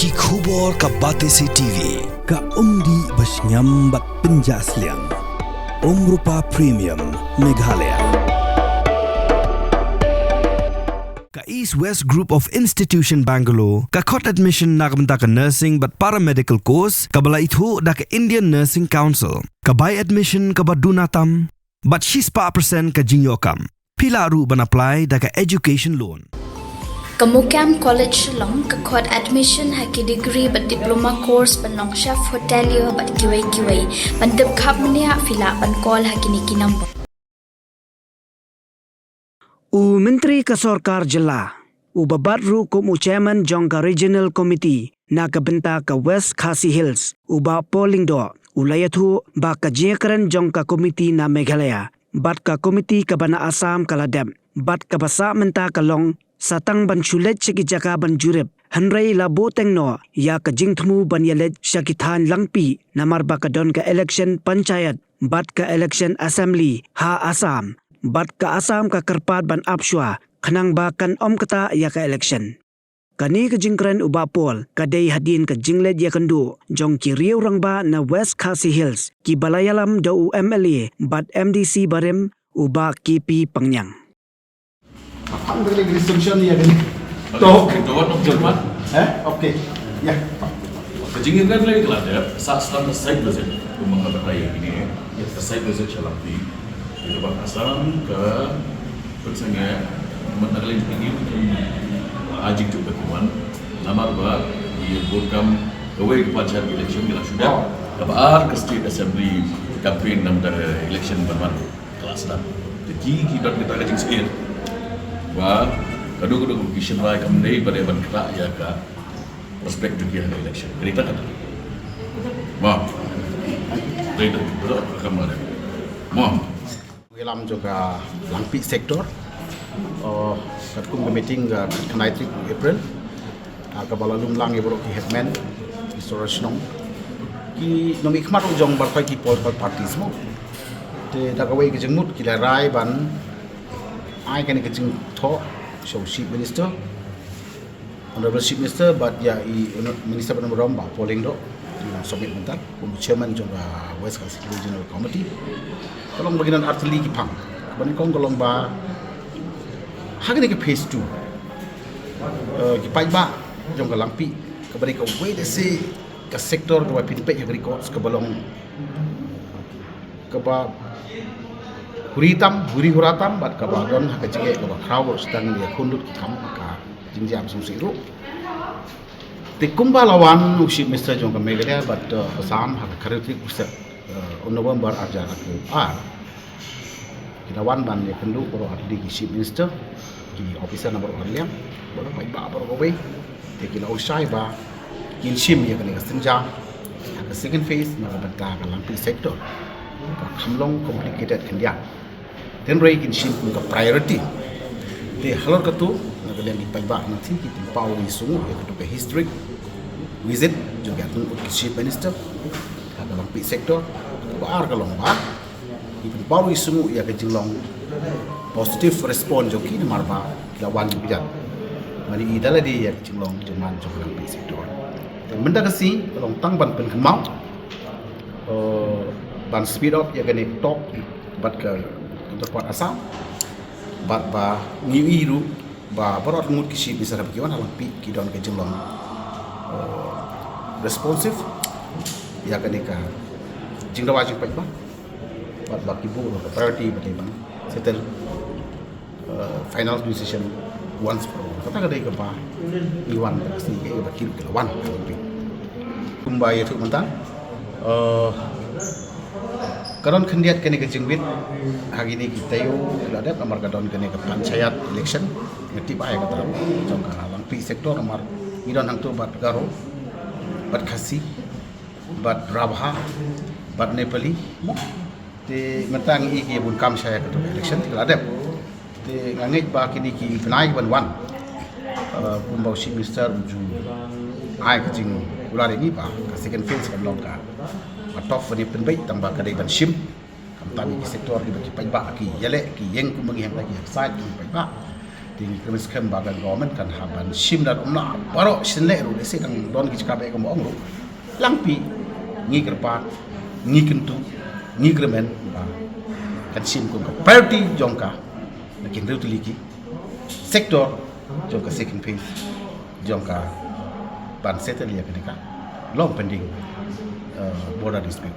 Ki khubor ka Batesi TV. Ka umdi basnyam bat penjaslian. Rupa Premium Meghalaya. Ka East West Group of Institution Bangalore. Ka khot admission nagamta ka nursing but paramedical course. Ka bala ithu da ka Indian Nursing Council. Ka buy admission ka badunatam. But she's pa percent ka jingyokam. Pila ru ban apply da ka education loan. Kamukam College Long kakot admission haki degree but diploma course panong chef hotelier but QA pandep khap mania fila pan call haki niki number. U Menteri ka Sarkar Jilla u babat ru kum u chairman jong ka regional committee na ka benta ka West Khasi Hills u ba polling do u layathu ba ka jekran jong ka committee na Meghalaya bat ka committee ka bana Assam kaladem bat ka basa menta ka long satang ban chulet chiki jaka ban jurep hanrei la boteng no ya ka jingthmu ban yelet shakithan langpi namar ba ka don ka election panchayat bat ka election assembly ha Assam bat ka Assam ka karpat ban apshwa khanang ba kan kata ya ka election kani ka jingkran uba pol kadai hadin ka jinglet ya kandu jong ki riu rang ba na West Khasi Hills ki balayalam do MLA bat MDC barem uba KP Pangyang. Ang galing restriction niya gani. To. Kawan of Jerman. Okay. Ya. Kejingin kan lagi kelas ya. Saat setelah site visit, rumah beraya ini, site visit Chalakti, itu bang Assam ke persangnya mengenai ini ajik tu berkuan. Nama apa? Di program away ke panjang election bila sudah. Kabar ke state assembly campaign nama election bermadu kelas dah. Jadi kita kejing sekir. Wah, kadang-kadang kisah rai kami pada ban kerak ya ka prospek juga ada election. Cerita kan? Wah, itu betul kamu ada. Wah, Dalam juga langpi sektor. Katkum meeting kenai 3 April. Kabala lumlang ibu ki headman restoration. Ki nomi khmat jong barkai ki political parties mo. Te dakawai ki jengmut ki rai ban I can get to talk, so Chief Minister, Honorable Chief Minister, but yeah, Minister Penamuramba polling do, submit mental, Chairman of West Khasi Regional Committee. Kalau bagian artillery kipang, bani kong kalau ba, hagani ke phase 2, kipai ba, jong kalampi, kabari kau wait se ke sektor dua pinpek yang records kebalong, keba huri huratam bat kabadon hakajige kaba crowd sedang dia kundut kam ka jingjam sumsiru tikumba lawan ushi Mr. Jong Meghalaya bat Assam hak khariti usat November ajar aku kinawan ban ya kendu boro adli ki Chief Minister ki officer number 1 liam boro bai ba boro gobe te kila usai ba kin shim ya kan senjang ka second phase na banta ka lampi sector ka khamlong complicated kendia then ray in shim ka priority te halor ka tu nagalian di paiba nanti kita pau ni sungu ya ka history visit juga tu Chief Minister ka dalam pi sektor baar ka long ba kita pau ni sungu ya ka jinglong positive response joki ni marba lawan bijan mari idala di ya jinglong jaman jok dalam pi sektor dan benda kasi long tang ban pen kemau ban speed up ya kan top bat ka tempat Assam bat ba ngiwiru ba barat mut kisi bisa dapat kiwan alang pi kidon ke jenglong responsive ya kan ka jingda wajib pa bat ba kibu ro priority ba bang settle final decision once for all kata kadai ka ba iwan kasi ke ba kir ke wan kumbai tu mentan karon khendiat kene ke jingwit hari ini kita yo ladat amar kadon kene ke panchayat election ngeti bae kata jong ka lampi sektor amar idon hang tu bat garo bat khasi bat rabha bat nepali te mentang i ki bun kam saya ke election ladat te ngangit ba kini ki penai ban wan kumbau Chief Minister ju ai ke jing ular ini ba ka second phase kan long ka top ni penbaik tambah kadai ban shim kam tami ki sektor di bagi paiba ki yele ki yeng ku mengi lagi side ki paiba tinggi krimis kem bagan government kan haban sim dan umna baro sinle ru desi kang don ki kabe ko mo langpi ngi kerpa ngi kentu ngi kremen ba kan sim ko priority jongka nakin rutuliki sektor jongka second phase jongka ban settle ya kenika long pending border dispute